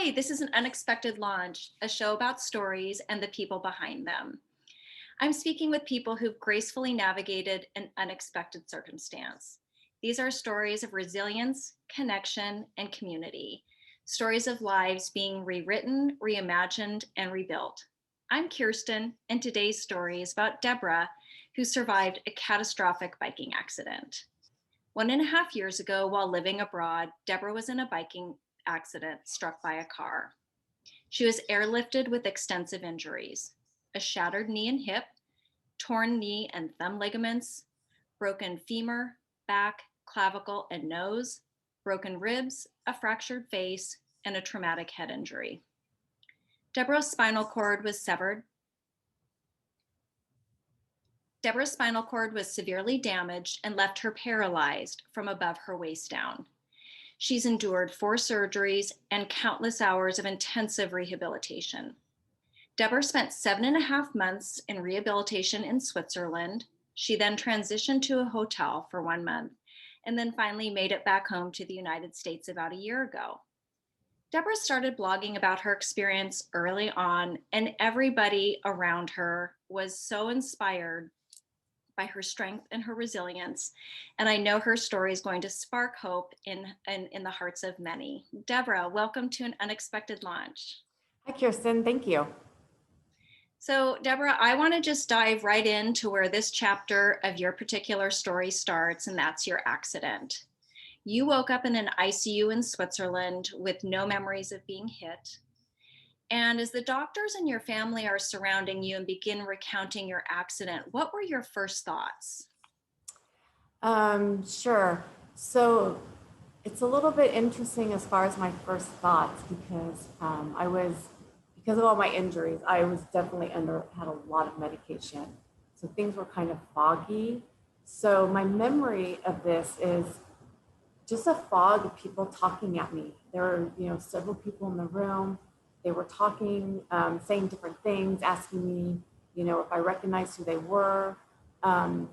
Hi, this is an unexpected launch, a show about stories and the people behind them. I'm speaking with people who've gracefully navigated an unexpected circumstance. These are stories of resilience, connection, and community. Stories of lives being rewritten, reimagined, and rebuilt. I'm Kirsten, and today's story is about Debra, who survived a catastrophic biking accident. 1.5 years ago, while living abroad, Debra was in a biking accident struck by a car. She was airlifted with extensive injuries: a shattered knee and hip, torn knee and thumb ligaments, broken femur, back, clavicle, and nose, broken ribs, a fractured face, and a traumatic head injury. Debra's spinal cord was severed. Debra's spinal cord was severely damaged and left her paralyzed from above her waist down. She's endured 4 surgeries and countless hours of intensive rehabilitation. Debra spent 7.5 months in rehabilitation in Switzerland. She then transitioned to a hotel for 1 month and then finally made it back home to the United States about a year ago. Debra started blogging about her experience early on, and everybody around her was so inspired by her strength and her resilience. And I know her story is going to spark hope in the hearts of many. Debra, welcome to an unexpected launch. Hi, Kirsten. Thank you. So, Debra, I want to just dive right into where this chapter of your particular story starts, and that's your accident. You woke up in an ICU in Switzerland with no memories of being hit. And as the doctors and your family are surrounding you and begin recounting your accident, what were your first thoughts? Sure. So it's a little bit interesting as far as my first thoughts because because of all my injuries, I was definitely had a lot of medication. So things were kind of foggy. So my memory of this is just a fog of people talking at me. There were, several people in the room. They were talking, saying different things, asking me, if I recognized who they were. And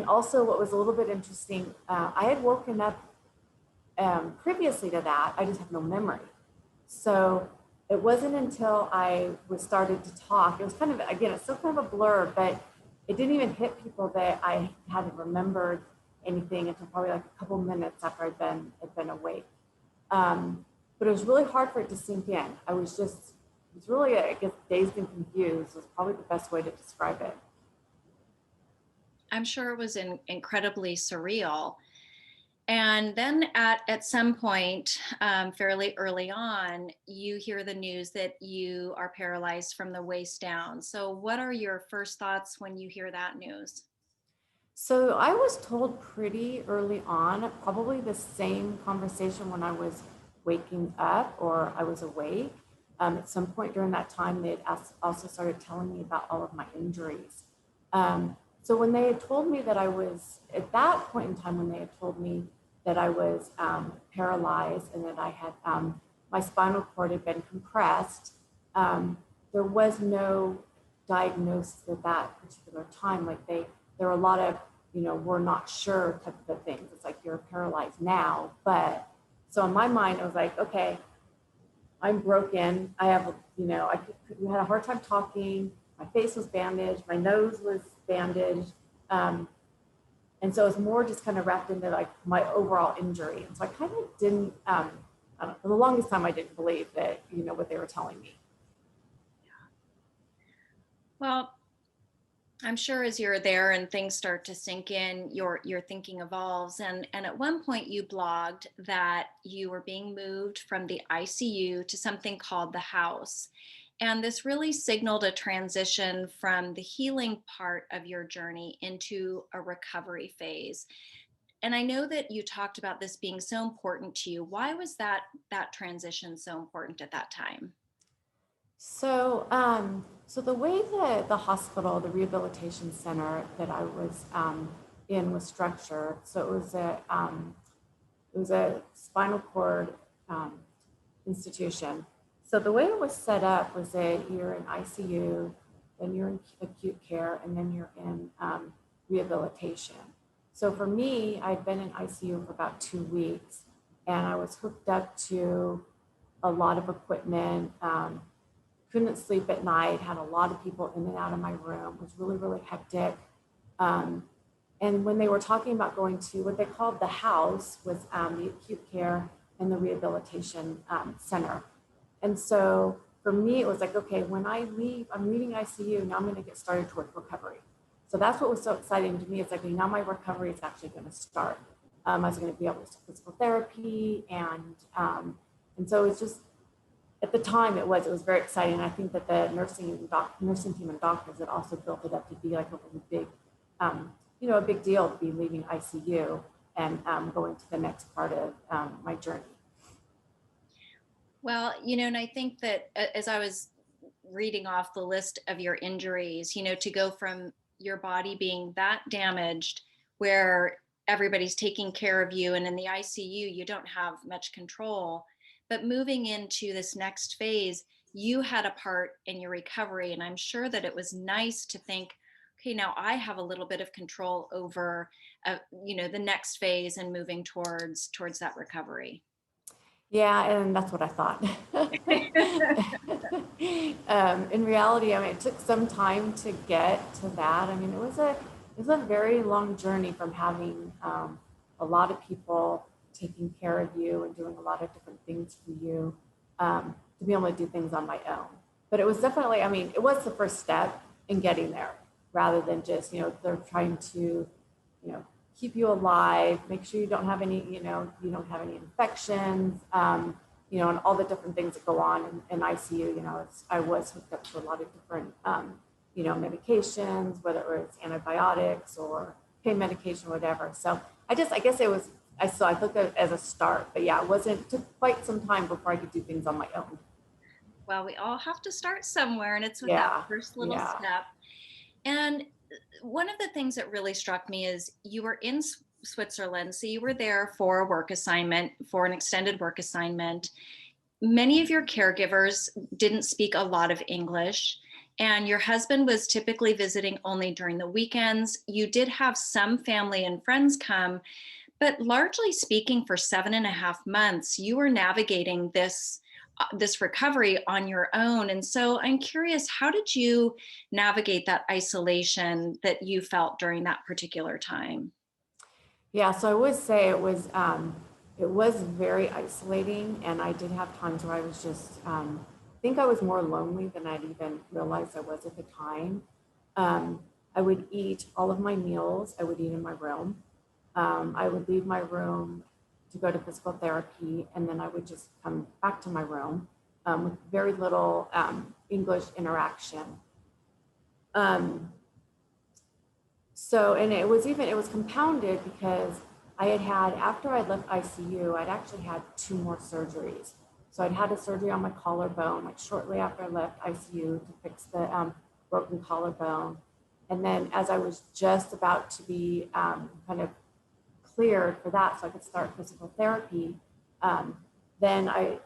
also what was a little bit interesting, I had woken up previously to that, I just have no memory. So it wasn't until I was started to talk, it was kind of, again, it's still kind of a blur, but it didn't even hit people that I hadn't remembered anything until probably like a couple minutes after I'd been awake. But it was really hard for it to sink in. It was really, I guess, dazed and confused was probably the best way to describe it. I'm sure it was incredibly surreal. And then at some point, fairly early on, you hear the news that you are paralyzed from the waist down. So what are your first thoughts when you hear that news? So I was told pretty early on, probably the same conversation when I was waking up or I was awake. At some point during that time, they had also started telling me about all of my injuries. So when they had told me that I was, at that point in time, when they had told me that I was paralyzed and that I had, my spinal cord had been compressed, there was no diagnosis at that particular time. Like there were a lot of, we're not sure type of things. It's like you're paralyzed now. But so in my mind, I was like, okay, I'm broken. I have, we had a hard time talking. My face was bandaged. My nose was bandaged. And so it's more just kind of wrapped into like my overall injury. And so I kind of didn't, I don't know, for the longest time, I didn't believe that, what they were telling me. Well, I'm sure as you're there and things start to sink in, your thinking evolves. And at one point you blogged that you were being moved from the ICU to something called the house. And this really signaled a transition from the healing part of your journey into a recovery phase. And I know that you talked about this being so important to you. Why was that transition so important at that time? So the way that the hospital, the rehabilitation center that I was in was structured, so it was a spinal cord institution. So the way it was set up was that you're in ICU, then you're in acute care, and then you're in rehabilitation. So for me, I'd been in ICU for about 2 weeks, and I was hooked up to a lot of equipment, couldn't sleep at night, had a lot of people in and out of my room, was really, really hectic. And when they were talking about going to what they called the house, was the acute care and the rehabilitation center. And so for me, it was like, okay, when I leave, I'm leaving ICU, now I'm going to get started toward recovery. So that's what was so exciting to me. It's like, now my recovery is actually going to start. I was going to be able to start physical therapy, and so it's just, at the time it was very exciting. And I think that the nursing team and doctors had also built it up to be like a really big, a big deal to be leaving ICU and going to the next part of my journey. Well, and I think that as I was reading off the list of your injuries, to go from your body being that damaged where everybody's taking care of you and in the ICU, you don't have much control, but moving into this next phase, you had a part in your recovery. And I'm sure that it was nice to think, okay, now I have a little bit of control over, the next phase and moving towards that recovery. Yeah, and that's what I thought. In reality, I mean, it took some time to get to that. I mean, it was a very long journey from having a lot of people taking care of you and doing a lot of different things for you, to be able to do things on my own. But it was definitely, I mean, it was the first step in getting there, rather than just, they're trying to, keep you alive, make sure you don't have any, you don't have any infections, and all the different things that go on in ICU. I was hooked up to a lot of different, medications, whether it was antibiotics or pain medication, whatever. So I guess it was, I looked at it as a start, but yeah, it took quite some time before I could do things on my own. Well, we all have to start somewhere, and it's with Yeah, that first little step. And one of the things that really struck me is you were in Switzerland. So you were there for a work assignment, for an extended work assignment. Many of your caregivers didn't speak a lot of English, and your husband was typically visiting only during the weekends. You did have some family and friends come, but largely speaking, for 7.5 months, you were navigating this recovery on your own. And so I'm curious, how did you navigate that isolation that you felt during that particular time? Yeah, so I would say it was very isolating, and I did have times where I was just, I think I was more lonely than I'd even realized I was at the time. I would eat all of my meals, I would eat in my room. I would leave my room to go to physical therapy, and then I would just come back to my room with very little English interaction. And it was compounded because after I left ICU, I'd actually had 2 more surgeries. So I'd had a surgery on my collarbone, like shortly after I left ICU, to fix the broken collarbone. And then as I was just about to be kind of cleared for that, so I could start physical therapy, then I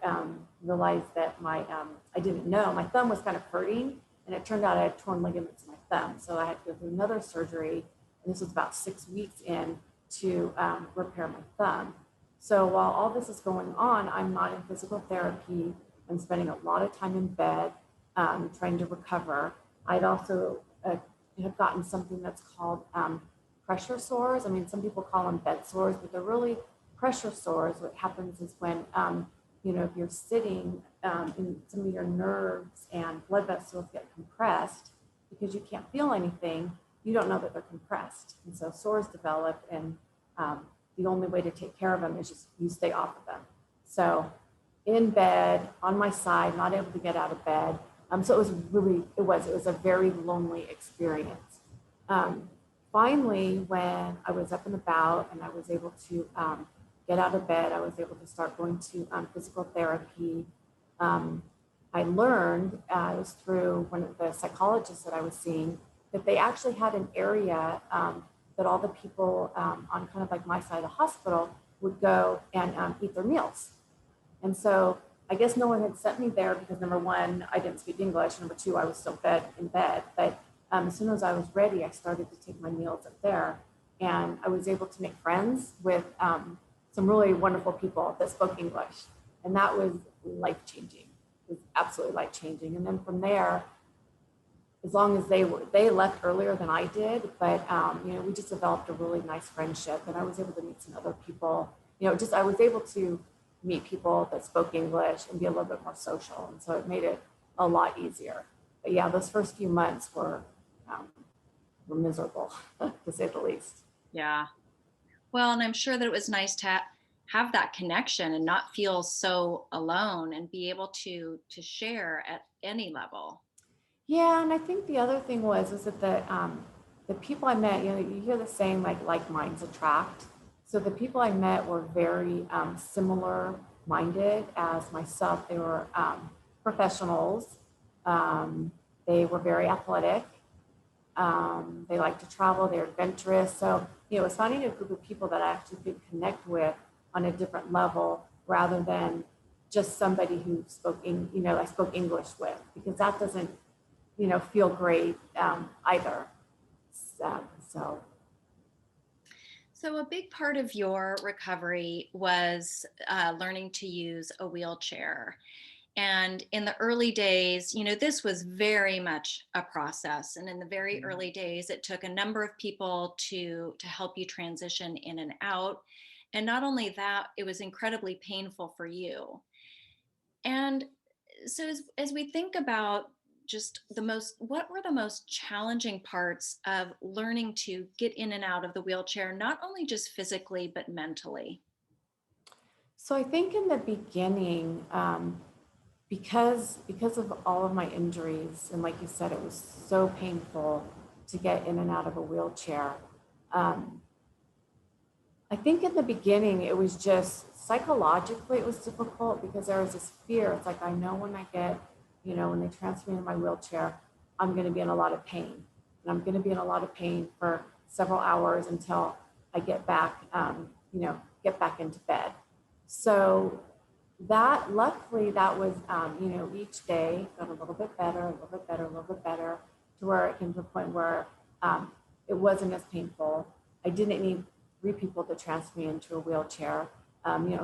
realized that I didn't know, my thumb was kind of hurting, and it turned out I had torn ligaments in my thumb. So I had to go through another surgery, and this was about 6 weeks in, to repair my thumb. So while all this is going on, I'm not in physical therapy. I'm spending a lot of time in bed, trying to recover. I'd also have gotten something that's called pressure sores. I mean, some people call them bed sores, but they're really pressure sores. What happens is when, if you're sitting, and some of your nerves and blood vessels get compressed because you can't feel anything, you don't know that they're compressed. And so sores develop, and the only way to take care of them is just you stay off of them. So in bed, on my side, not able to get out of bed. So it was a very lonely experience. Finally, when I was up and about and I was able to get out of bed, I was able to start going to physical therapy. I learned, it was through one of the psychologists that I was seeing, that they actually had an area that all the people on kind of like my side of the hospital would go and eat their meals. And so I guess no one had sent me there because, number one, I didn't speak English. Number two, I was still in bed. But as soon as I was ready, I started to take my meals up there. And I was able to make friends with some really wonderful people that spoke English. And that was life-changing. It was absolutely life-changing. And then from there, as long as they left earlier than I did, but we just developed a really nice friendship, and I was able to meet some other people. I was able to meet people that spoke English and be a little bit more social, and so it made it a lot easier. But yeah, those first few months were miserable, to say the least. Yeah. Well, and I'm sure that it was nice to have that connection and not feel so alone and be able to share at any level. Yeah, and I think the other thing is that the people I met, you hear the saying like minds attract. So the people I met were very similar minded as myself. They were professionals. They were very athletic. They like to travel. They're adventurous. So it was finding a group of people that I actually could connect with on a different level rather than just somebody who I spoke English with, because that doesn't feel great either. So So, a big part of your recovery was learning to use a wheelchair. And in the early days, this was very much a process. And in the very early days, it took a number of people to help you transition in and out. And not only that, it was incredibly painful for you. And so as we think about just what were the most challenging parts of learning to get in and out of the wheelchair, not only just physically, but mentally? I think in the beginning, because of all of my injuries, and like you said, it was so painful to get in and out of a wheelchair. I think in the beginning, it was just psychologically, it was difficult because there was this fear. It's like, I know when I get, when they transfer me in my wheelchair, I'm going to be in a lot of pain. And I'm going to be in a lot of pain for several hours until I get back, get back into bed. So luckily that was, each day got a little bit better, a little bit better, a little bit better, to where it came to a point where it wasn't as painful. I didn't need 3 people to transfer me into a wheelchair.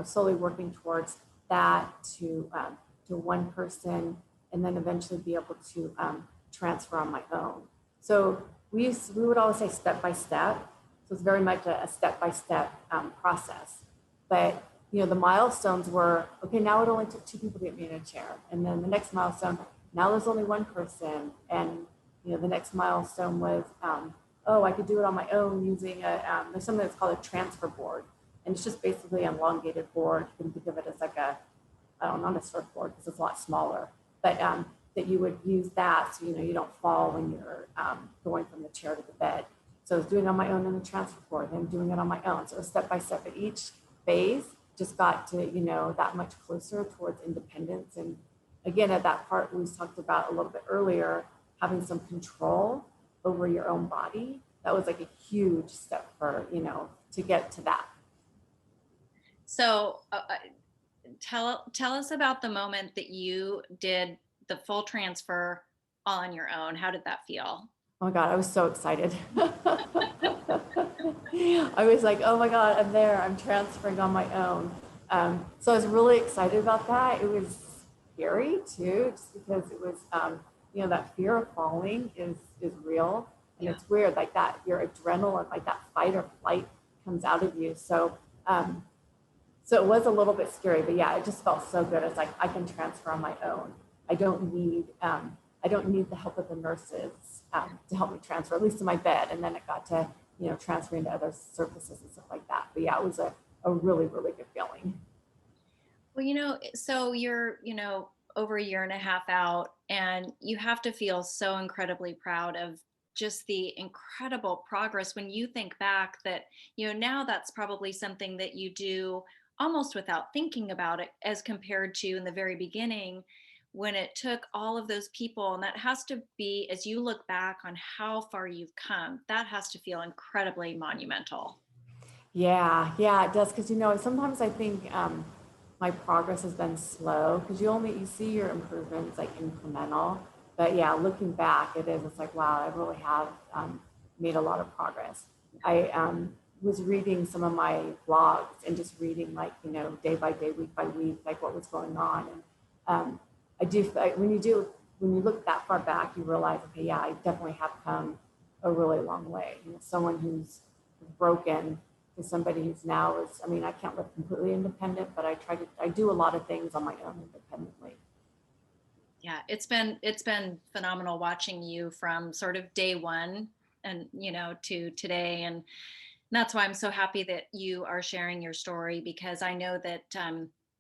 Slowly working towards that to 1 person, and then eventually be able to transfer on my own. So we would always say step by step. So it's very much a step-by-step process. But the milestones were, okay, now it only took 2 people to get me in a chair. And then the next milestone, now there's only 1 person. And the next milestone was, I could do it on my own using there's something that's called a transfer board. And it's just basically an elongated board. You can think of it as like not a surfboard because it's a lot smaller, but that you would use that so you don't fall when you're going from the chair to the bed. So I was doing it on my own in the transfer board, then doing it on my own. So it was step by step. At each phase just got to that much closer towards independence. And again, at that part we talked about a little bit earlier, having some control over your own body. That was like a huge step for to get to that. So tell us about the moment that you did the full transfer on your own. How did that feel? Oh my God, I was so excited. I was like, oh my God, I'm there. I'm transferring on my own. So I was really excited about that. It was scary too, just because it was, that fear of falling is real. And it's weird, like that, your adrenaline, like that fight or flight comes out of you. So it was a little bit scary, but yeah, it just felt so good. It's like, I can transfer on my own. I don't need the help of the nurses to help me transfer, at least to my bed. And then it got to, transferring to other surfaces and stuff like that. But yeah, it was a really, really good feeling. Well, so you're, over a year and a half out, and you have to feel so incredibly proud of just the incredible progress when you think back that, now that's probably something that you do almost without thinking about it, as compared to in the very beginning when it took all of those people. And that has to be, as you look back on how far you've come, that has to feel incredibly monumental. Yeah, it does. Because, sometimes I think my progress has been slow because you see your improvements like incremental. But yeah, looking back, it's like, wow, I really have made a lot of progress. I was reading some of my blogs and just reading day by day, week by week, like what was going on. when you look that far back, you realize, okay, yeah, I definitely have come a really long way. You know, someone who's broken to somebody who's now is, I mean, I can't live completely independent, but I do a lot of things on my own independently. Yeah, it's been phenomenal watching you from sort of day one and to today, and that's why I'm so happy that you are sharing your story, because I know that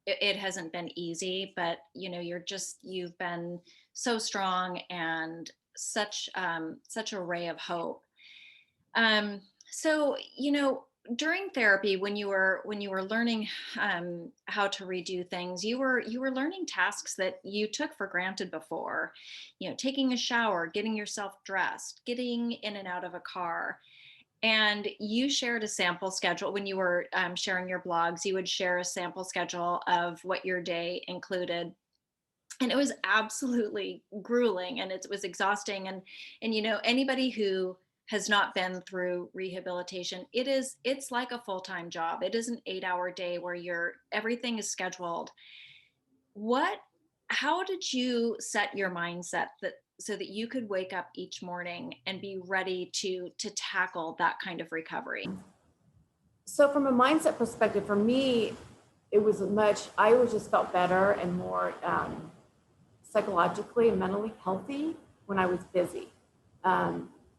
it hasn't been easy, but you've been so strong and such a ray of hope. So during therapy, when you were learning how to redo things, you were learning tasks that you took for granted before, taking a shower, getting yourself dressed, getting in and out of a car. And you shared a sample schedule when you were sharing your blogs. You would share a sample schedule of what your day included, and it was absolutely grueling and it was exhausting. And anybody who has not been through rehabilitation, it's like a full-time job. It is an 8-hour day where everything is scheduled. what how did you set your mindset that so that you could wake up each morning and be ready to tackle that kind of recovery? So from a mindset perspective, for me, I always just felt better and more psychologically and mentally healthy when I was busy.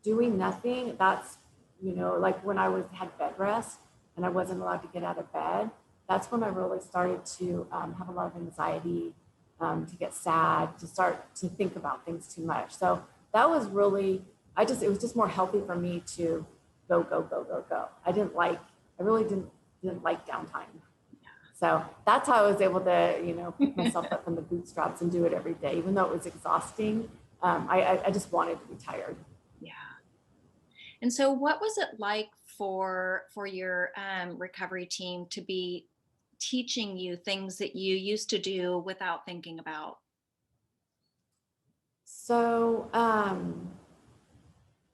Doing nothing, like when had bed rest and I wasn't allowed to get out of bed, that's when I really started to have a lot of anxiety, to get sad, to start to think about things too much. So that was really, it was just more healthy for me to go, go, go, go, go. I really didn't like downtime. So that's how I was able to, pick myself up from the bootstraps and do it every day, even though it was exhausting. I just wanted to be tired. Yeah. And so what was it like for your recovery team to be teaching you things that you used to do without thinking about? So,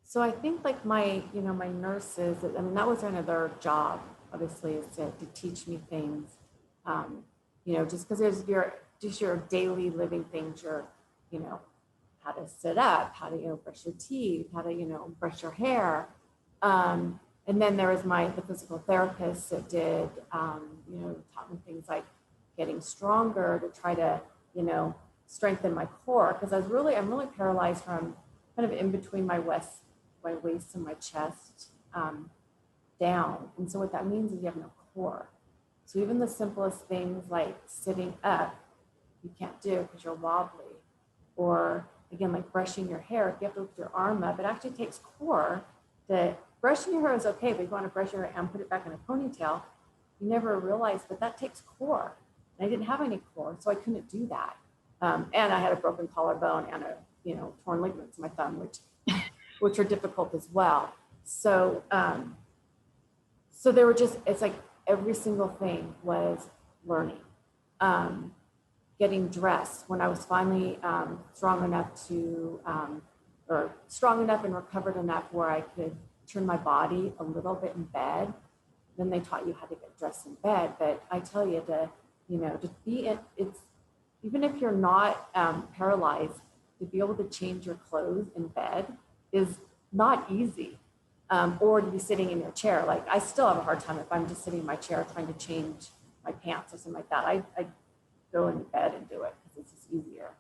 so I think like my nurses, I mean, that was kind of their job, obviously, is to teach me things, just because there's your daily living things, you know, how to sit up, how to, brush your teeth, how to, brush your hair. And then there was the physical therapist that did, taught me things like getting stronger to try to, strengthen my core. Because I'm really paralyzed from kind of in between my waist and my chest down. And so what that means is you have no core. So even the simplest things like sitting up, you can't do because you're wobbly. Or again, like brushing your hair, if you have to lift your arm up, it actually takes core. Brushing your hair is okay, but if you want to brush your hair and put it back in a ponytail, you never realize, but that takes core. And I didn't have any core, so I couldn't do that. And I had a broken collarbone and torn ligaments in my thumb, which are difficult as well. So, so they were it's like every single thing was learning. Getting dressed when I was finally strong enough and recovered enough where I could turn my body a little bit in bed. Then they taught you how to get dressed in bed. But I tell you to be it's even if you're not paralyzed, to be able to change your clothes in bed is not easy. Or to be sitting in your chair. Like I still have a hard time if I'm just sitting in my chair trying to change my pants or something like that. I go into bed and do it because it's just easier.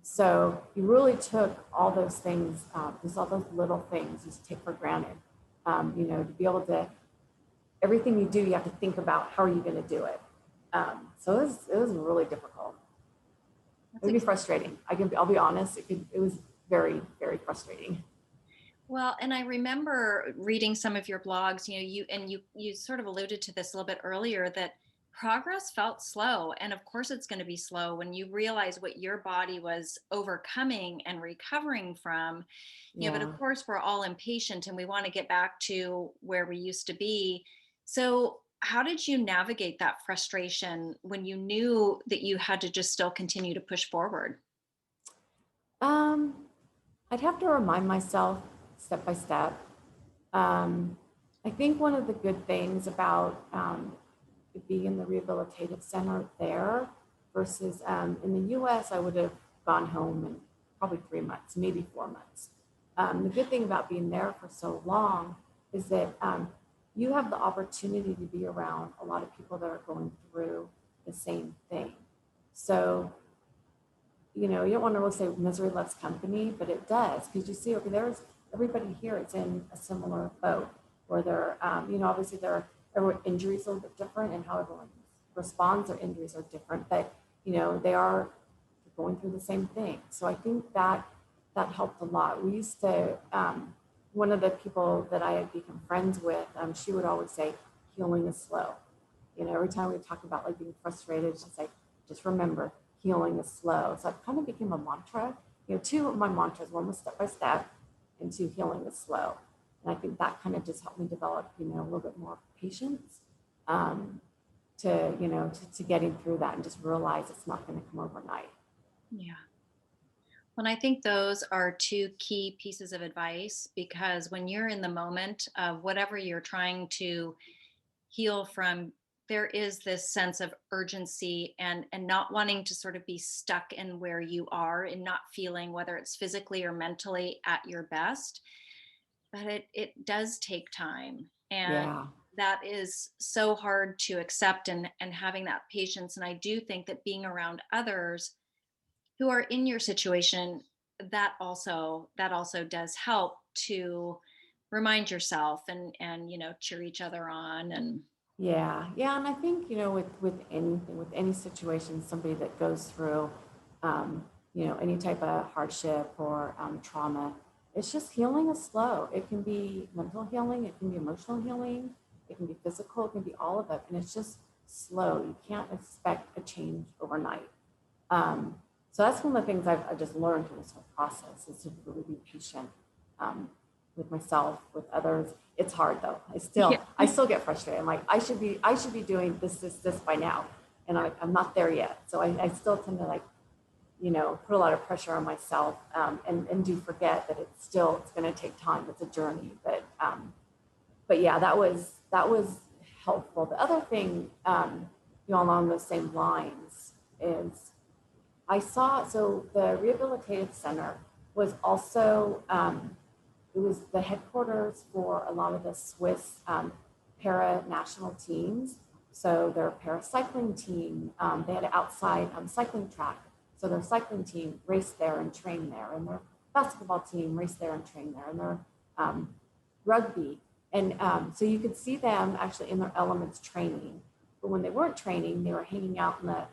So you really took all those things, just all those little things you take for granted. To be able to, everything you do, you have to think about how are you going to do it. So it was really difficult. It would be frustrating. I'll be honest. It was very, very frustrating. Well, and I remember reading some of your blogs, you sort of alluded to this a little bit earlier, that progress felt slow. And of course it's going to be slow when you realize what your body was overcoming and recovering from. But of course we're all impatient and we want to get back to where we used to be. So how did you navigate that frustration when you knew that you had to just still continue to push forward? I'd have to remind myself step by step. I think one of the good things about being in the rehabilitative center there versus in the US, I would have gone home in probably 3 months, maybe 4 months. The good thing about being there for so long is that you have the opportunity to be around a lot of people that are going through the same thing. So, you don't want to really say misery loves company, but it does, because you see, okay, there's everybody here is in a similar boat where they're, obviously everyone injuries are a little bit different and how everyone responds or injuries are different, but, they are going through the same thing. So I think that helped a lot. We used to, one of the people that I had become friends with, she would always say, healing is slow. Every time we talk about like being frustrated, she's like, just remember, healing is slow. So it kind of became a mantra. Two of my mantras, one was step by step, and two, healing is slow. And I think that kind of just helped me develop, a little bit more patience to getting through that and just realize it's not going to come overnight. Yeah. Well, I think those are two key pieces of advice, because when you're in the moment of whatever you're trying to heal from, there is this sense of urgency and not wanting to sort of be stuck in where you are and not feeling, whether it's physically or mentally, at your best. But it does take time. And Yeah. that is so hard to accept, and having that patience. And I do think that being around others who are in your situation, that also does help to remind yourself and cheer each other on. And Yeah, and I think with anything, with any situation, somebody that goes through, any type of hardship or trauma, it's just healing is slow. It can be mental healing, it can be emotional healing, it can be physical, it can be all of it, and it's just slow. You can't expect a change overnight. So that's one of the things I've just learned through this whole process, is to really be patient with myself, with others. It's hard though. yeah. I still get frustrated. I'm like, I should be doing this by now, and I'm not there yet. So I still tend to put a lot of pressure on myself, and do forget that it's going to take time. It's a journey, but yeah, that was helpful. The other thing, along those same lines is so the rehabilitative center was also, it was the headquarters for a lot of the Swiss para-national teams. So their paracycling team, they had an outside cycling track. So their cycling team raced there and trained there, and their basketball team raced there and trained there, and their rugby. And so you could see them actually in their elements training. But when they weren't training, they were hanging out in the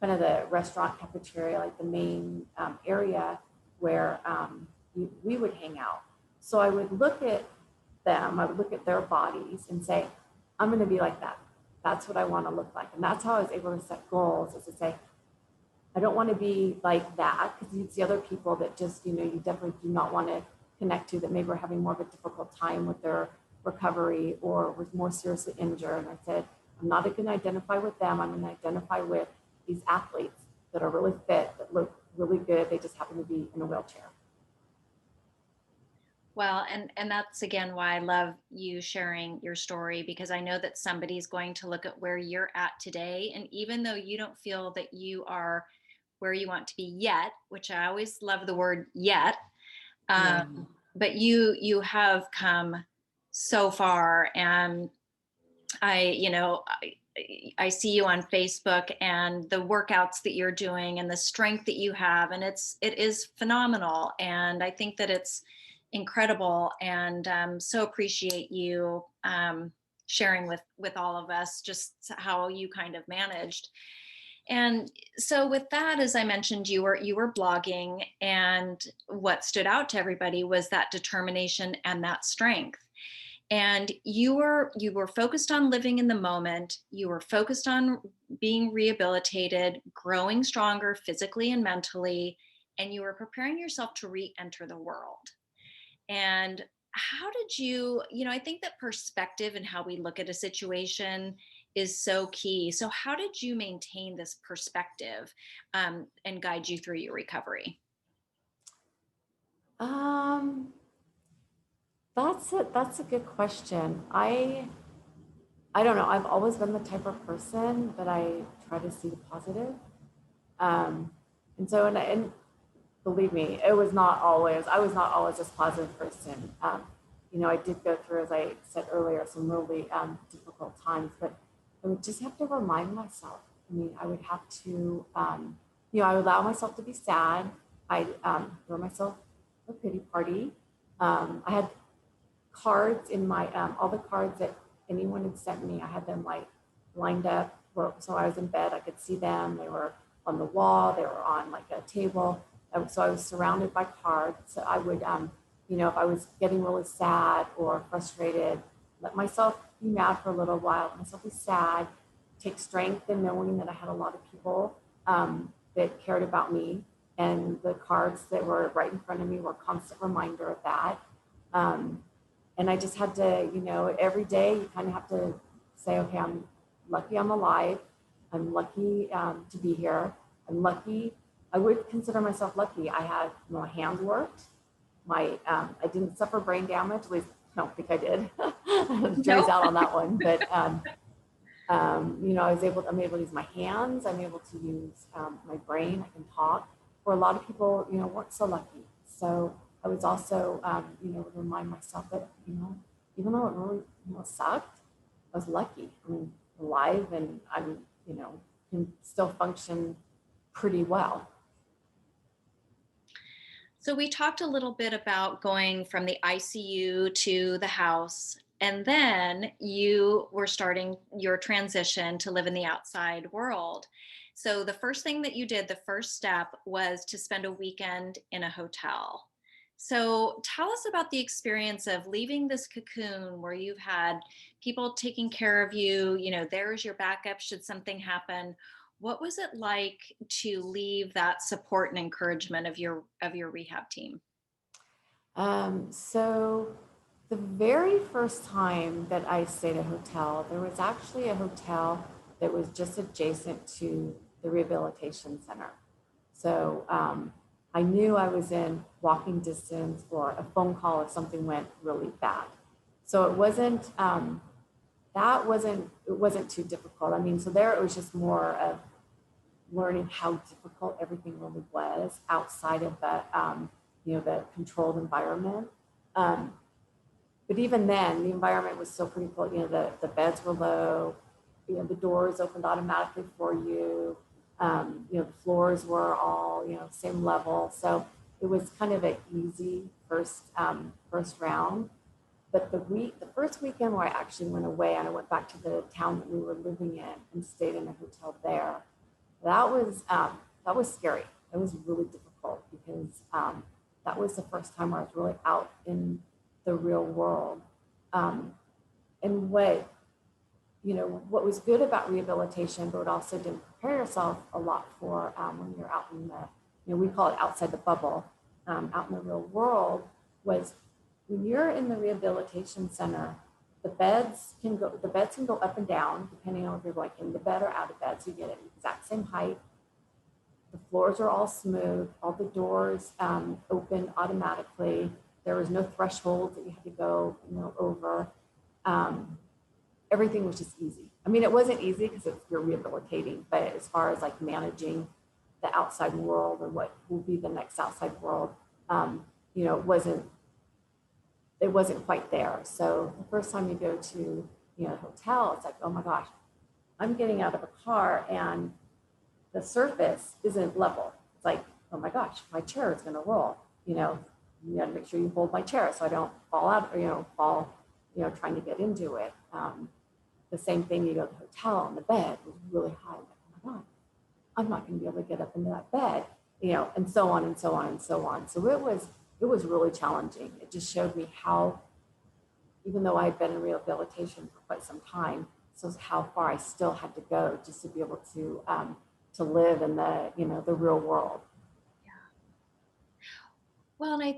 kind of the restaurant cafeteria, like the main area where we would hang out. So I would look at them, I would look at their bodies and say, I'm going to be like that. That's what I want to look like. And that's how I was able to set goals, is to say, I don't want to be like that, because you see other people that just, you definitely do not want to connect to, that maybe are having more of a difficult time with their recovery or was more seriously injured. And I said, I'm not going to identify with them. I'm going to identify with these athletes that are really fit, that look really good. They just happen to be in a wheelchair. Well, and that's again why I love you sharing your story, because I know that somebody's going to look at where you're at today. And even though you don't feel that you are where you want to be yet, which I always love the word yet, Yeah. but you have come so far. And I see you on Facebook and the workouts that you're doing and the strength that you have, and it is phenomenal. And I think that it's incredible, and so appreciate you sharing with all of us just how you kind of managed. And so with that, as I mentioned, you were blogging, and what stood out to everybody was that determination and that strength. And you were focused on living in the moment. You were focused on being rehabilitated, growing stronger physically and mentally, and you were preparing yourself to re-enter the world. And how did I think that perspective and how we look at a situation is so key. So how did you maintain this perspective and guide you through your recovery? Um, that's a good question. I don't know. I've always been the type of person that I try to see the positive. And so, and believe me, I was not always this positive person. I did go through, as I said earlier, some really difficult times, but I would just have to remind myself. I mean, I would have to, I would allow myself to be sad. I'd throw myself a pity party. I had cards in my, all the cards that anyone had sent me, I had them like lined up. So I was in bed, I could see them. They were on the wall, they were on like a table. So I was surrounded by cards. So I would, if I was getting really sad or frustrated, let myself be mad for a little while, let myself be sad, take strength in knowing that I had a lot of people that cared about me. And the cards that were right in front of me were a constant reminder of that. And I just had to, every day you kind of have to say, okay, I'm lucky I'm alive. I'm lucky to be here. I'm lucky. I would consider myself lucky. I had, my hands worked. I didn't suffer brain damage. At least I don't think I did. Jury's out on that one. But, I'm able to use my hands. I'm able to use my brain. I can talk. For a lot of people, weren't so lucky. So I was also, remind myself that, even though it really, sucked, I was lucky. I'm alive and I'm, can still function pretty well. So we talked a little bit about going from the ICU to the house, and then you were starting your transition to live in the outside world. So the first thing that you did, the first step, was to spend a weekend in a hotel. So tell us about the experience of leaving this cocoon where you've had people taking care of you, there's your backup should something happen. What was it like to leave that support and encouragement of your rehab team? So the very first time that I stayed at a hotel, there was actually a hotel that was just adjacent to the rehabilitation center. So I knew I was in walking distance or a phone call if something went really bad. So it wasn't too difficult. I mean, so there it was just more of learning how difficult everything really was outside of the controlled environment. But even then, the environment was still pretty cool. The beds were low, the doors opened automatically for you. The floors were all, same level. So it was kind of an easy first round. But the first weekend where I actually went away and I went back to the town that we were living in and stayed in a hotel there, that was scary. It was really difficult because that was the first time where I was really out in the real world. And what was good about rehabilitation, but it also didn't prepare yourself a lot for when you're out in we call it outside the bubble, out in the real world, was when you're in the rehabilitation center, the beds can go up and down depending on if you're going in the bed or out of bed. So you get an exact same height. The floors are all smooth. All the doors open automatically. There was no threshold that you had to go, over. Everything was just easy. I mean, it wasn't easy because you're rehabilitating, but as far as like managing the outside world or what will be the next outside world, it wasn't quite there. So the first time you go to, a hotel, it's like, oh my gosh, I'm getting out of a car and the surface isn't level. It's like, oh my gosh, my chair is going to roll. You got to make sure you hold my chair so I don't fall out or, fall, trying to get into it. The same thing, you go to the hotel and the bed was really high. Like, oh my God, I'm not going to be able to get up into that bed, and so on and so on and so on. So it was really challenging. It just showed me how, even though I'd been in rehabilitation for quite some time, so how far I still had to go just to be able to live in the real world. Well, and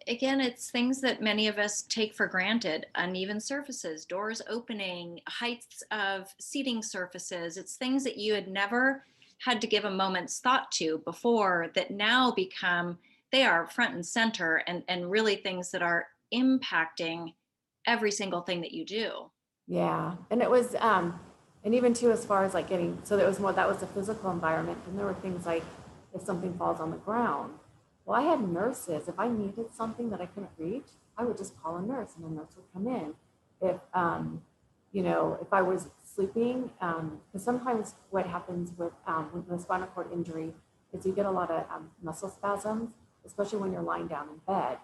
again, it's things that many of us take for granted: uneven surfaces, doors opening, heights of seating surfaces. It's things that you had never had to give a moment's thought to before that now they are front and center and really things that are impacting every single thing that you do. Yeah. And it was, And even too, as far as like getting, so that was more, that was the physical environment. And there were things like if something falls on the ground, well, I had nurses. If I needed something that I couldn't reach, I would just call a nurse and a nurse would come in. If, if I was sleeping, because sometimes what happens with the spinal cord injury is you get a lot of muscle spasms, especially when you're lying down in bed.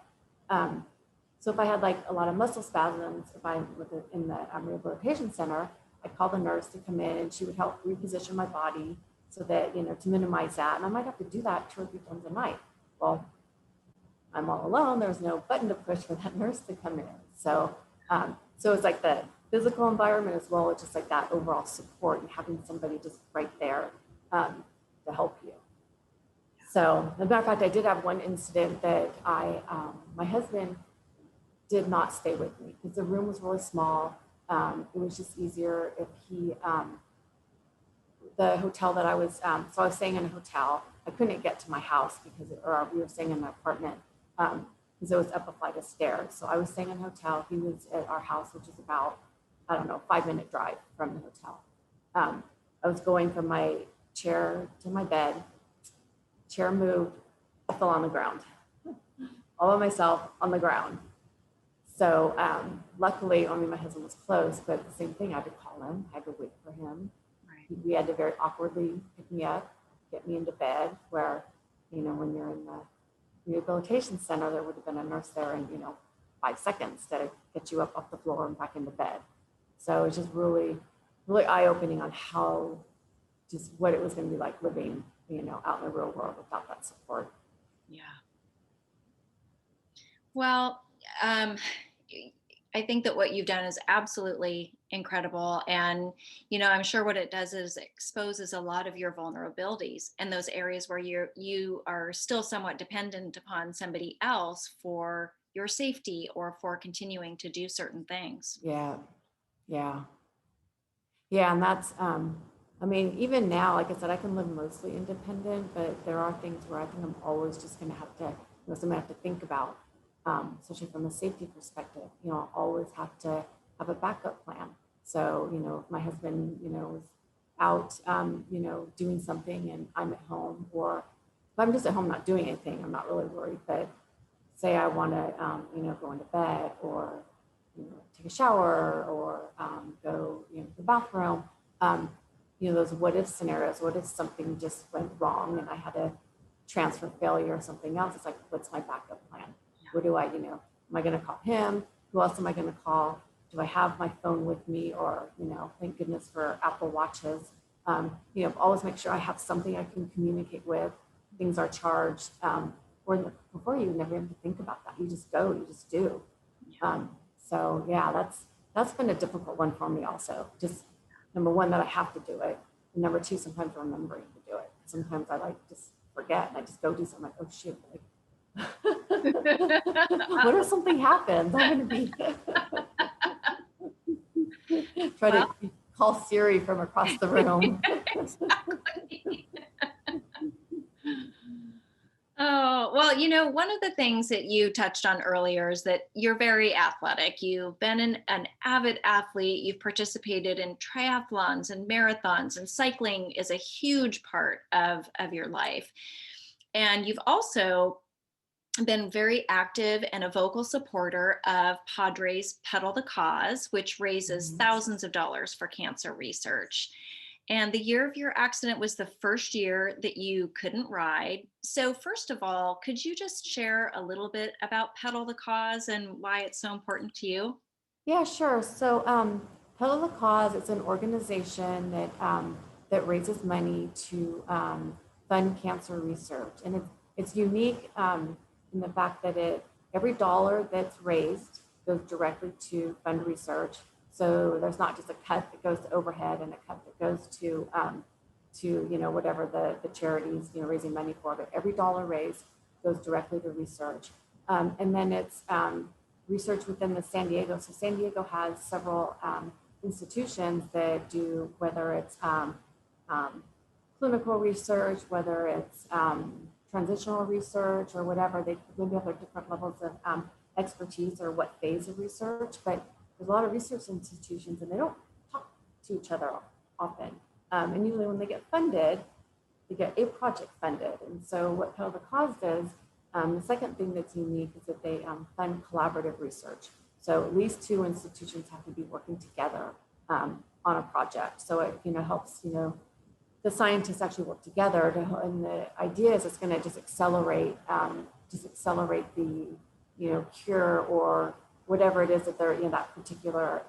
So if I had like a lot of muscle spasms, if I'm in the rehabilitation center, I'd call the nurse to come in and she would help reposition my body so that, to minimize that. And I might have to do that 2 or 3 times a night. Well, I'm all alone. There's no button to push for that nurse to come in. So, so it's like the physical environment as well as just like that overall support and having somebody just right there to help you. So, as a matter of fact, I did have one incident that my husband did not stay with me because the room was really small. It was just easier if he, the hotel that I was, so I was staying in a hotel. I couldn't get to my house because, we were staying in an apartment because it was up a flight of stairs. So I was staying in a hotel. He was at our house, which is about, 5-minute drive from the hotel. I was going from my chair to my bed. Chair moved, I fell on the ground, all by myself on the ground. So luckily, my husband was close, but the same thing, I had to call him, I had to wait for him. Right. We had to very awkwardly pick me up, get me into bed where, when you're in the rehabilitation center, there would have been a nurse there in, 5 seconds to get you up off the floor and back into bed. So it's just really, really eye-opening on how, just what it was going to be like living, out in the real world without that support. Yeah. Well, I think that what you've done is absolutely incredible. And, I'm sure what it does is exposes a lot of your vulnerabilities and those areas where you are still somewhat dependent upon somebody else for your safety or for continuing to do certain things. Yeah. Yeah. Yeah. And that's, even now, like I said, I can live mostly independent, but there are things where I think I'm always just going to have to, something I have to think about. Especially from a safety perspective, I'll always have to have a backup plan. So, if my husband, is out, doing something and I'm at home, or if I'm just at home not doing anything, I'm not really worried. But say I want to, go into bed or, take a shower or go, to the bathroom, those what if scenarios, what if something just went wrong and I had a transfer failure or something else, it's like, what's my backup plan? What do I, am I going to call him? Who else am I going to call? Do I have my phone with me? Or, thank goodness for Apple Watches. Always make sure I have something I can communicate with. Things are charged. Before you never have to think about that. You just go, you just do. So yeah, that's been a difficult one for me also. Just number one, that I have to do it. And number two, sometimes remembering to do it. Sometimes I just forget and I just go do something like, oh shoot, what if something happens? I'm going to be try to call Siri from across the room. Exactly. Oh, well, one of the things that you touched on earlier is that you're very athletic. You've been an avid athlete. You've participated in triathlons and marathons, and cycling is a huge part of your life. And you've also been very active and a vocal supporter of Padres Pedal the Cause, which raises thousands of dollars for cancer research. And the year of your accident was the first year that you couldn't ride. So first of all, could you just share a little bit about Pedal the Cause and why it's so important to you? Yeah, sure. So Pedal the Cause, it's an organization that raises money to fund cancer research. And it's unique in the fact that every dollar that's raised goes directly to fund research. So there's not just a cut that goes to overhead and a cut that goes to whatever the charities raising money for. But every dollar raised goes directly to research, and then it's research within the San Diego. So San Diego has several institutions that do, whether it's clinical research, whether it's transitional research or whatever. They maybe have their different levels of expertise or what phase of research, but there's a lot of research institutions and they don't talk to each other often. And usually when they get funded, they get a project funded. And so what Pedal the Cause does, the second thing that's unique is that they fund collaborative research. So at least two institutions have to be working together on a project. So it helps the scientists actually work together and the idea is it's going to just accelerate the cure or whatever it is that they're that particular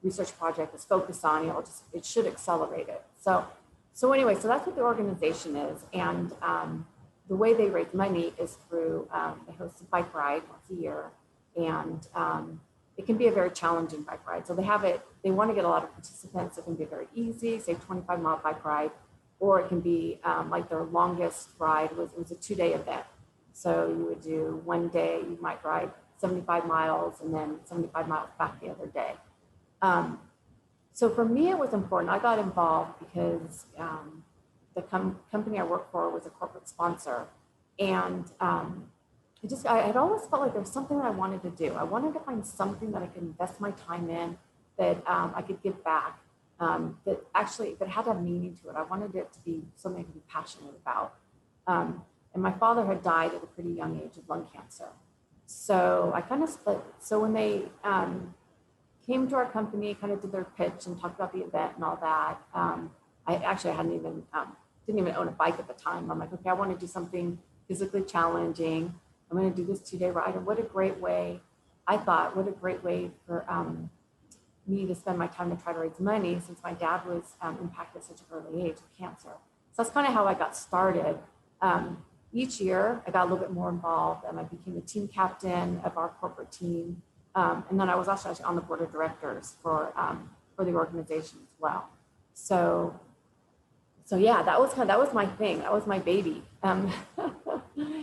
research project is focused on. It should accelerate it. So anyway, so that's what the organization is, and the way they raise money is through they host a bike ride once a year, and it can be a very challenging bike ride. So they want to get a lot of participants. It can be very easy, say 25-mile bike ride, or it can be like their longest ride was a 2-day event. So you would do one day, you might ride 75 miles and then 75 miles back the other day. So for me, it was important. I got involved because the company I worked for was a corporate sponsor. And I had always felt like there was something that I wanted to do. I wanted to find something that I could invest my time in, that I could give back, that had a meaning to it. I wanted it to be something I could be passionate about. And my father had died at a pretty young age of lung cancer. So I kind of split. So when they came to our company, kind of did their pitch and talked about the event and all that, I didn't even own a bike at the time. I'm like, okay, I want to do something physically challenging. I'm going to do this 2-day ride. And what a great way for me to spend my time to try to raise money, since my dad was impacted at such an early age with cancer. So that's kind of how I got started. Each year, I got a little bit more involved, and I became the team captain of our corporate team. And then I was also actually on the board of directors for the organization as well. So yeah, that was my thing. That was my baby. And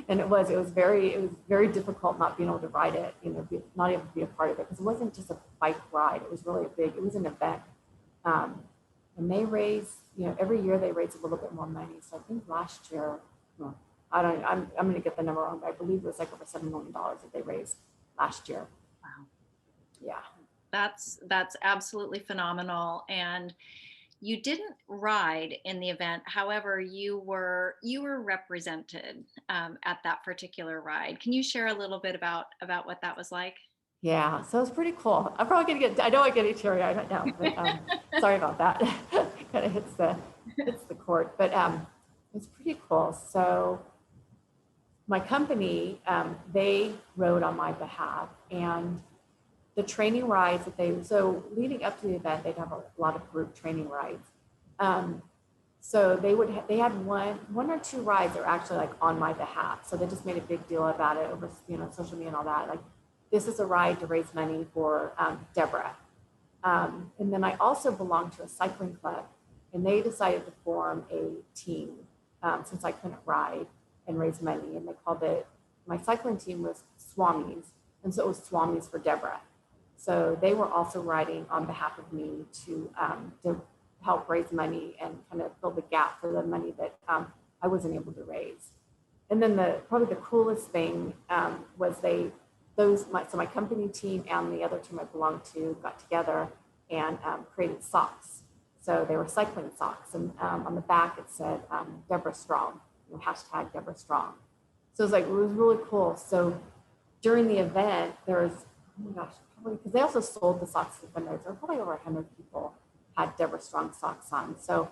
it was very difficult not being able to ride it, not able to be a part of it, because it wasn't just a bike ride. It was really it was an event. And they raise, every year they raise a little bit more money. So I think last year, I'm going to get the number wrong, but I believe it was like over $7 million that they raised last year. Wow. Yeah. That's absolutely phenomenal. And you didn't ride in the event. However, you were represented at that particular ride. Can you share a little bit about what that was like? Yeah, so it's pretty cool. I'm probably gonna I know I get teary-eyed right now, but sorry about that. Kind of hits the court, but it's pretty cool. So my company, they rode on my behalf, and the training rides so leading up to the event, they'd have a lot of group training rides. So they had one or two rides that were actually like on my behalf. So they just made a big deal about it over social media and all that. Like, this is a ride to raise money for Debra. And then I also belonged to a cycling club, and they decided to form a team since I couldn't ride and raise money. And they called my cycling team was Swamis. And so it was Swamis for Debra. So they were also riding on behalf of me to help raise money and kind of fill the gap for the money that I wasn't able to raise. And then probably the coolest thing was my company team and the other team I belonged to got together and created socks. So they were cycling socks, and on the back it said Debra Strong, hashtag Debra Strong. So it was really cool. So during the event, there was, oh my gosh, because they also sold the socks to the vendors. There were probably over 100 people had Debra Strong socks on. So,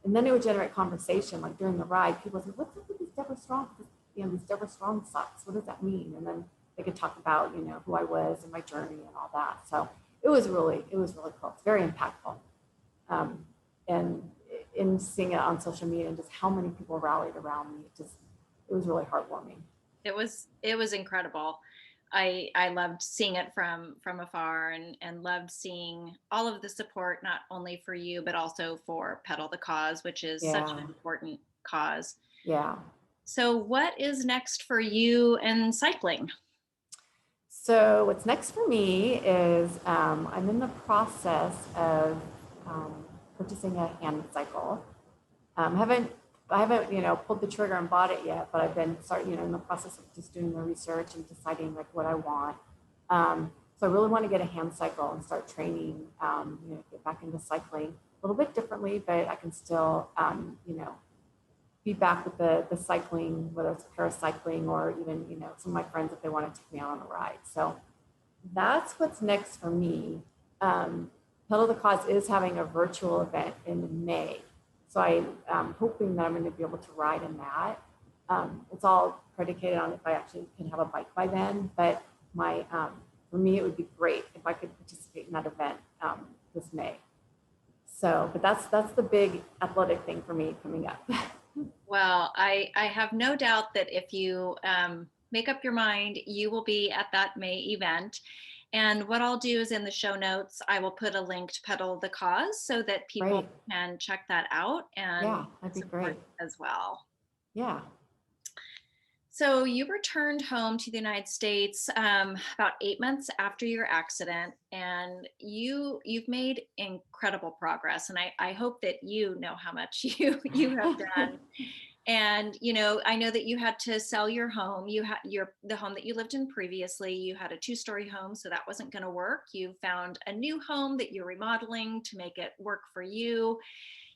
and then it would generate conversation, like during the ride, people would say, what's up with these Debra Strong, these Debra Strong socks? What does that mean? And then they could talk about, who I was and my journey and all that. So it was really cool. It's very impactful. And in seeing it on social media and just how many people rallied around me, it was really heartwarming. It was incredible. I loved seeing it from afar, and loved seeing all of the support, not only for you, but also for Pedal the Cause, which is such an important cause. Yeah. So what is next for you in cycling? So what's next for me is I'm in the process of purchasing a hand cycle. I haven't pulled the trigger and bought it yet, but I've been in the process of just doing the research and deciding like what I want. So I really want to get a hand cycle and start training, get back into cycling. little bit differently, but I can still, be back with the cycling, whether it's paracycling or even, some of my friends if they want to take me out on a ride. So that's what's next for me. Pedal the Cause is having a virtual event in May. So I'm hoping that I'm going to be able to ride in that. It's all predicated on if I actually can have a bike by then. But for me, it would be great if I could participate in that event this May. So, but that's the big athletic thing for me coming up. Well, I have no doubt that if you make up your mind, you will be at that May event. And what I'll do is in the show notes, I will put a link to Pedal the Cause so that people Great. can check that out and Yeah, that'd be support great. as well. Yeah. So you returned home to the United States about 8 months after your accident, and you've made incredible progress. And I hope that you know how much you have done. And I know that you had to sell your home. You had the home that you lived in previously. You had a 2-story home, so that wasn't going to work. You found a new home that you're remodeling to make it work for you.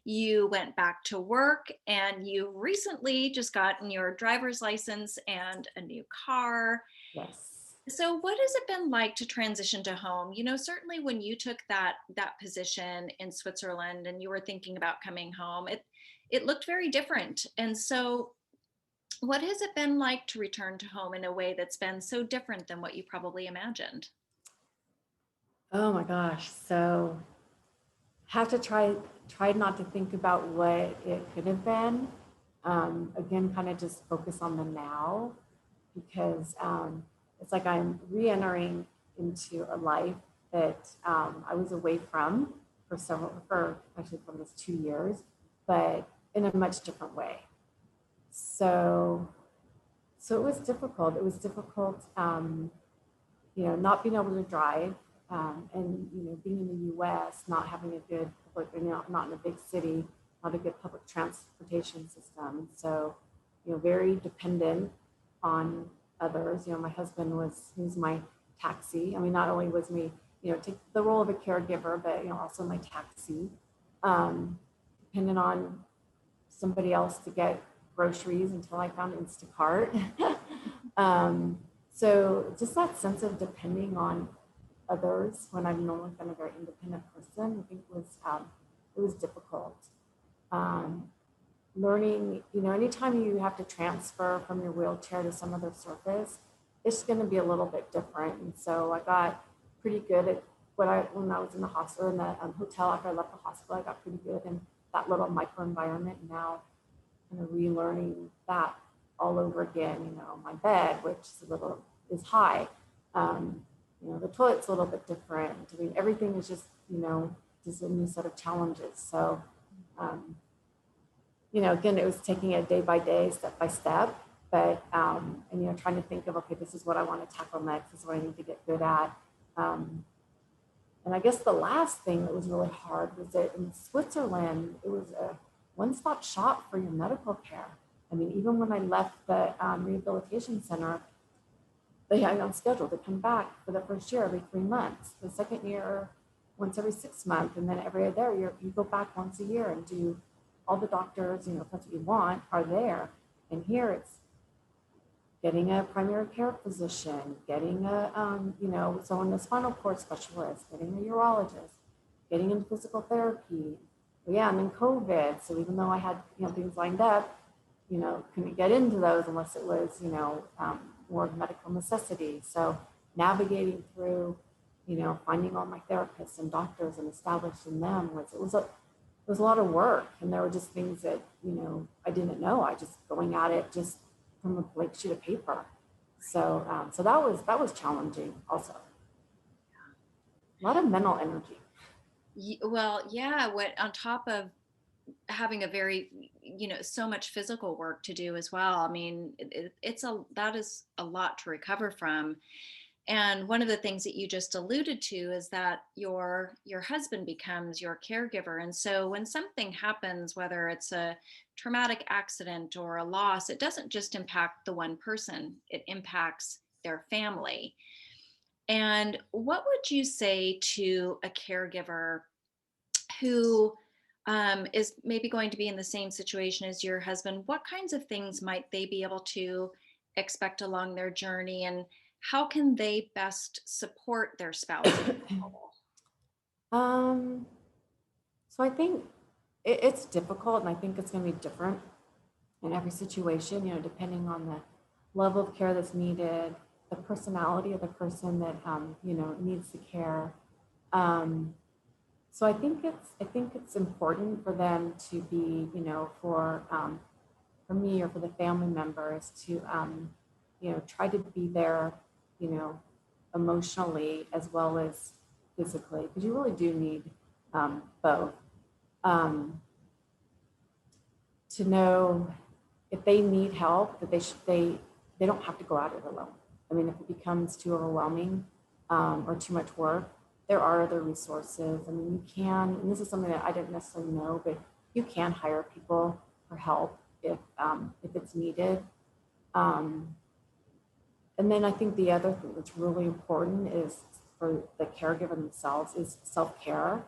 You went back to work, and you recently just gotten your driver's license and a new car. Yes. So what has it been like to transition to home? Certainly when you took that position in Switzerland and you were thinking about coming home, it looked very different. And so what has it been like to return to home in a way that's been so different than what you probably imagined? Oh my gosh. So have to try not to think about what it could have been. Again, kind of just focus on the now, because it's like I'm re-entering into a life that I was away from for actually for almost 2 years, but in a much different way. So it was difficult. It was difficult, not being able to drive, and being in the U.S., not having a good public, not in a big city, not a good public transportation system. So, very dependent on others. My husband was my taxi. I mean, not only was me, take the role of a caregiver, but also my taxi. Dependent on somebody else to get groceries until I found Instacart. So just that sense of depending on others when I've normally been a very independent person, I think it was difficult. Learning, anytime you have to transfer from your wheelchair to some other surface, it's going to be a little bit different. And so I got pretty good at when I was in the hospital, in the hotel after I left the hospital, I got pretty good in that little microenvironment. And now kind of relearning that all over again. My bed, which is high. The toilet's a little bit different. I mean, everything is just a new set of challenges. So, again, it was taking it day by day, step by step, but and trying to think of, okay, this is what I want to tackle next. This is what I need to get good at. And I guess the last thing that was really hard was that in Switzerland, it was a one-stop shop for your medical care. I mean, even when I left the rehabilitation center, they had me on schedule to come back for the first year every 3 months. The second year, once every 6 months, and then every other year, you go back once a year and do all the doctors, if that's what you want, are there. And here it's getting a primary care physician, getting someone, a spinal cord specialist, getting a urologist, getting into physical therapy. But yeah, and then COVID. So even though I had, things lined up, couldn't get into those unless it was, more of medical necessity. So navigating through, finding all my therapists and doctors and establishing them it was a lot of work. And there were just things that, I didn't know. I just going at it just from a blank sheet of paper. So that was challenging also. A lot of mental energy. Well, yeah, what on top of having a very so much physical work to do as well. I mean, that is a lot to recover from. And one of the things that you just alluded to is that your husband becomes your caregiver. And so when something happens, whether it's a traumatic accident or a loss, it doesn't just impact the one person, it impacts their family. And what would you say to a caregiver who is maybe going to be in the same situation as your husband, what kinds of things might they be able to expect along their journey, and how can they best support their spouse if possible? Um, so I think it's difficult, and I think it's going to be different in every situation, depending on the level of care that's needed, the personality of the person that, needs the care. Um, so I think it's important for them to be, for me or for the family members to, try to be there, you know, emotionally as well as physically, because you really do need both. Um, to know if they need help, that they don't have to go at it alone. I mean, if it becomes too overwhelming or too much work, there are other resources. I mean, you can, and this is something that I didn't necessarily know, but you can hire people for help if it's needed. Um, and then I think the other thing that's really important is for the caregiver themselves is self-care.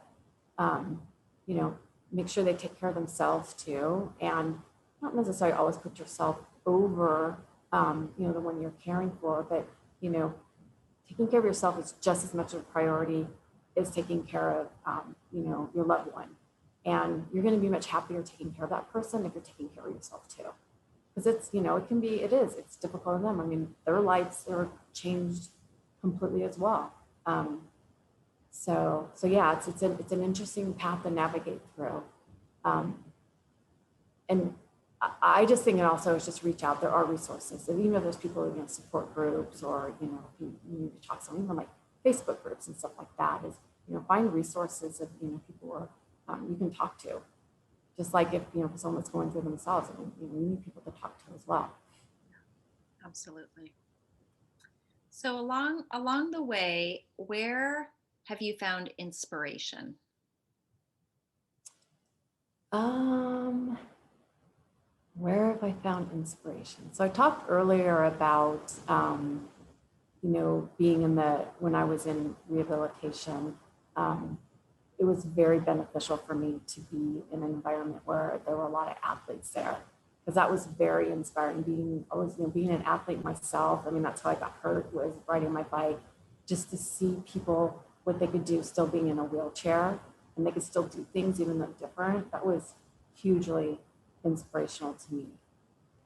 Um, you know, make sure they take care of themselves too, and not necessarily always put yourself over, the one you're caring for, but taking care of yourself is just as much of a priority as taking care of, your loved one. And you're going to be much happier taking care of that person if you're taking care of yourself too. Because it's difficult on them. I mean, their lives are changed completely as well. So yeah, it's an interesting path to navigate through. Um, and I just think it also is just reach out. There are resources, and even if there's people, support groups, or if you need to talk to someone, even like Facebook groups and stuff like that, is find resources of people or you can talk to. Just like if if someone's going through themselves, I mean, you need people to talk to as well. Absolutely. So along the way, where have you found inspiration? Um, where have I found inspiration? So I talked earlier about being when I was in rehabilitation, it was very beneficial for me to be in an environment where there were a lot of athletes there, because that was very inspiring. Being an athlete myself. I mean, that's how I got hurt, was riding my bike, just to see people what they could do still being in a wheelchair, and they could still do things even though different. That was hugely inspirational to me.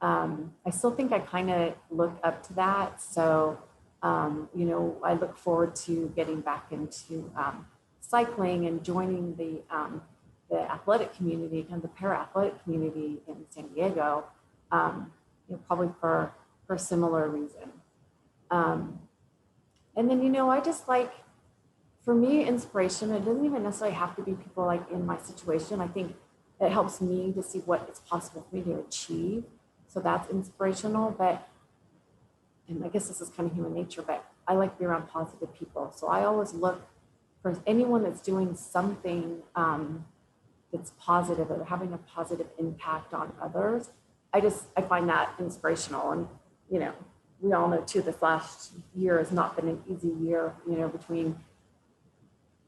I still think I kind of look up to that. So, I look forward to getting back into cycling and joining the athletic community, kind of the para athletic community in San Diego, probably for a similar reason. Um, and then, I just like, for me, inspiration, it doesn't even necessarily have to be people like in my situation. I think it helps me to see what is possible for me to achieve. So that's inspirational. But, and I guess this is kind of human nature, but I like to be around positive people. So I always look for anyone that's doing something that's positive or having a positive impact on others. I find that inspirational. And, we all know too, this last year has not been an easy year, between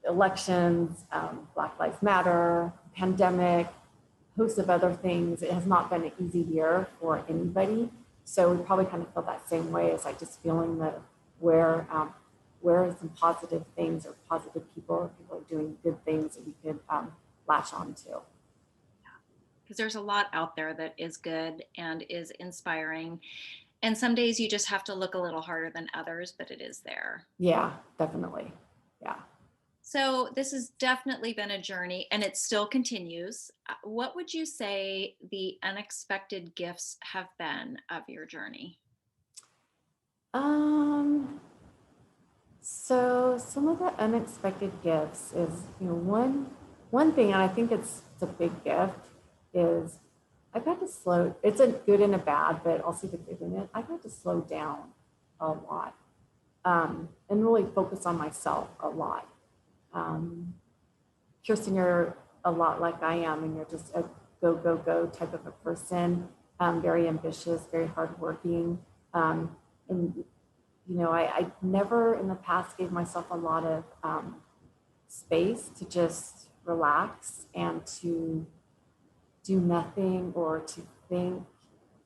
elections, Black Lives Matter, pandemic, host of other things. It has not been an easy year for anybody. So we probably kind of feel that same way, as like just feeling that where are some positive things or positive people are doing good things that we could latch on to. Because there's a lot out there that is good and is inspiring. And some days you just have to look a little harder than others, but it is there. Yeah, definitely. Yeah. So this has definitely been a journey, and it still continues. What would you say the unexpected gifts have been of your journey? So some of the unexpected gifts is, one thing, and I think it's a big gift, is I got to slow. It's a good and a bad, but I'll see the good in it. I got to slow down a lot, and really focus on myself a lot. Kirsten, you're a lot like I am, and you're just a go, go, go type of a person, very ambitious, very hardworking. And, I never in the past gave myself a lot of space to just relax and to do nothing or to think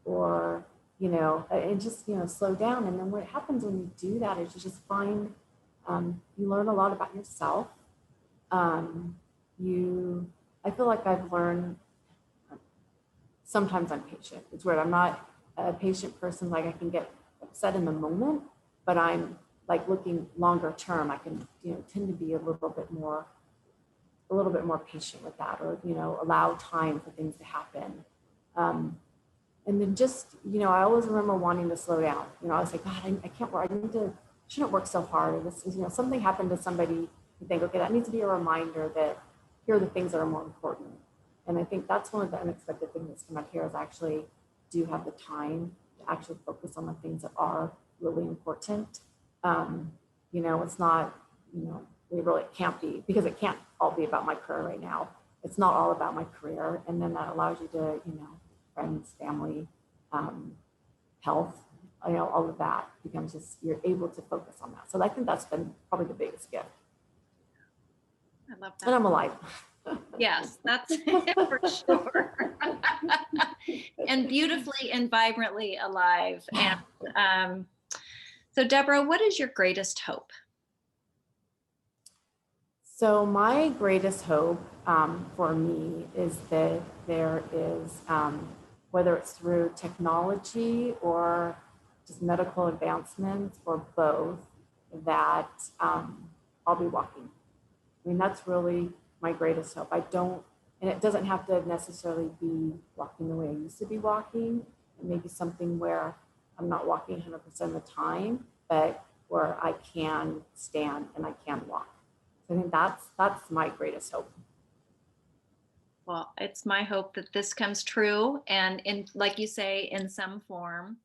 or, and just, slow down. And then what happens when you do that is you just find, you learn a lot about yourself. I feel like I've learned, sometimes I'm patient. It's weird. I'm not a patient person. Like I can get upset in the moment, but I'm like looking longer term. I can, tend to be a little bit more patient with that, or, allow time for things to happen. And then just, I always remember wanting to slow down. I was like, God, I can't work. Shouldn't work so hard. Or this is, something happened to somebody. You think, okay, that needs to be a reminder that here are the things that are more important. And I think that's one of the unexpected things that's come up here is actually do have the time to actually focus on the things that are really important. It's not, it really can't be, because it can't all be about my career right now. It's not all about my career. And then that allows you to, friends, family, health, all of that becomes just, you're able to focus on that. So I think that's been probably the biggest gift. I love that. And I'm alive. Yes, that's for sure. And beautifully and vibrantly alive. And so Debra, what is your greatest hope? So my greatest hope for me is that there is, whether it's through technology or just medical advancements or both, that I'll be walking. I mean, that's really my greatest hope. And it doesn't have to necessarily be walking the way I used to be walking. It may be something where I'm not walking 100% of the time, but where I can stand and I can walk. So I think that's my greatest hope. Well, it's my hope that this comes true, and like you say, in some form.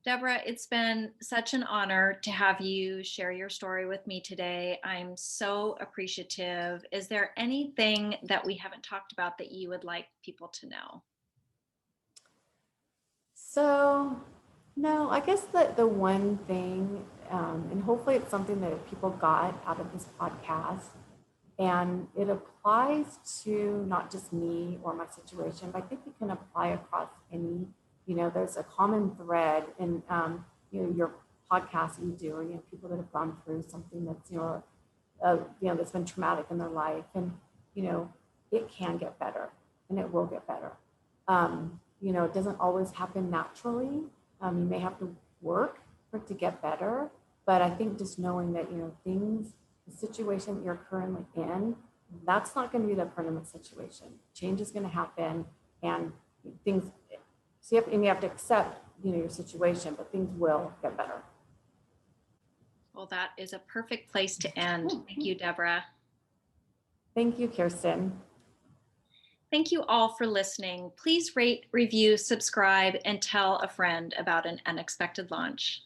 Debra, it's been such an honor to have you share your story with me today. I'm so appreciative. Is there anything that we haven't talked about that you would like people to know? So, no, I guess that the one thing, and hopefully it's something that people got out of this podcast, and it applies to not just me or my situation, but I think it can apply across any, there's a common thread in, your podcast that you do, or, people that have gone through something that's, that's been traumatic in their life, and, it can get better and it will get better. It doesn't always happen naturally. You may have to work for it to get better, but I think just knowing that, the situation that you're currently in, that's not going to be the permanent situation. Change is going to happen, and things, so you have to accept, your situation, but things will get better. Well, that is a perfect place to end. Thank you, Debra. Thank you, Kirsten. Thank you all for listening. Please rate, review, subscribe, and tell a friend about an unexpected launch.